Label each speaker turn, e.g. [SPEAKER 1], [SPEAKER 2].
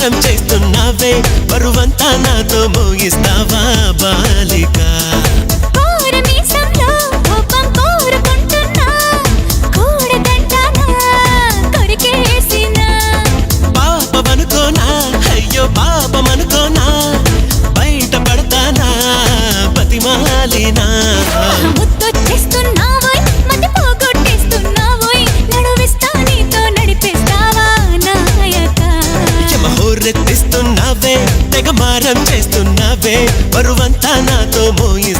[SPEAKER 1] మారం చేస్తున్నావే బరువంతా నాతో మోగిస్తావా బాలిక పాపమనుకోనా అయ్యో పాపమనుకోనా బయట పడతానా బతిమాలినా తెగ మారం చేస్తున్నావే బరువంతా నాతో మోయి